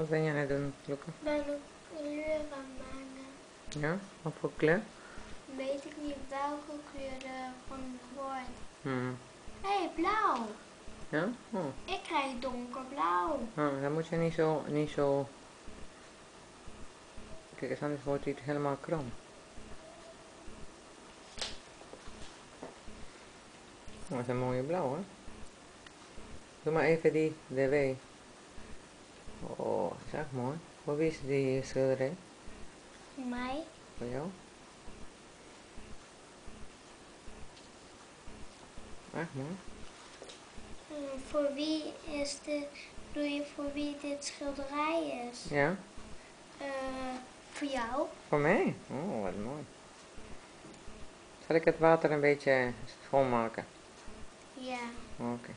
Wat ben jij aan het doen, Luca? Ik ben een kleur aan het maken. Ja? Wat voor kleur? Weet ik niet welke kleur er van wordt. Hmm. Hé, blauw. Ja? Oh. Ik krijg donkerblauw. Oh, dan moet je niet zo... Kijk eens, anders wordt het helemaal krom. Oh, dat is een mooie blauw, hè? Doe maar even de W. Oh, dat is echt mooi. Voor wie is die schilderij? Voor mij. Voor jou? Echt mooi. Voor wie is dit, bedoel je voor wie dit schilderij is? Ja? Voor jou. Voor mij? Oh, wat mooi. Zal ik het water een beetje schoonmaken? Ja. Oké.